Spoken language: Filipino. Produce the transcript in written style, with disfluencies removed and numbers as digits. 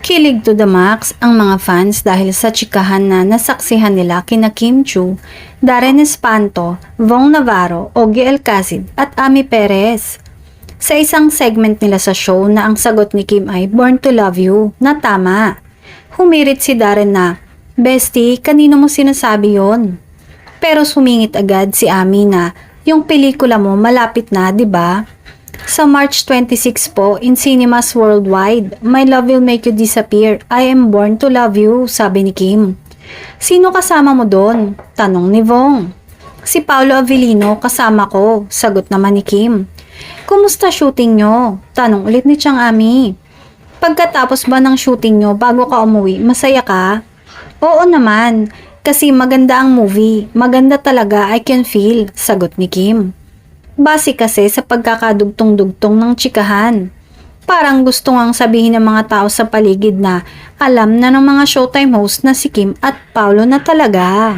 Kilig to the max ang mga fans dahil sa tsikahan na nasaksihan nila kina Kim Chiu, Darren Espanto, Vong Navarro, Ogie Alcacid at Ami Perez. Sa isang segment nila sa show na ang sagot ni Kim ay Born to Love You na tama. Humirit si Darren na, "Bestie, kanino mo sinasabi yon?" Pero sumingit agad si Ami na, "Yung pelikula mo malapit na, 'di ba?" Sa March 26 po, in cinemas worldwide, My Love Will Make You Disappear, I Am Born to Love You, sabi ni Kim. "Sino kasama mo doon?" Tanong ni Vong. "Si Paolo Avellino kasama ko," sagot naman ni Kim. "Kumusta shooting nyo?" Tanong ulit ni Chang Ami. "Pagkatapos ba ng shooting nyo bago ka umuwi, masaya ka?" "Oo naman, kasi maganda ang movie. Maganda talaga, I can feel," sagot ni Kim. Base kasi sa pagkakadugtong-dugtong ng tsikahan. Parang gusto ngang sabihin ng mga tao sa paligid na alam na ng mga Showtime host na si Kim at Paolo na talaga.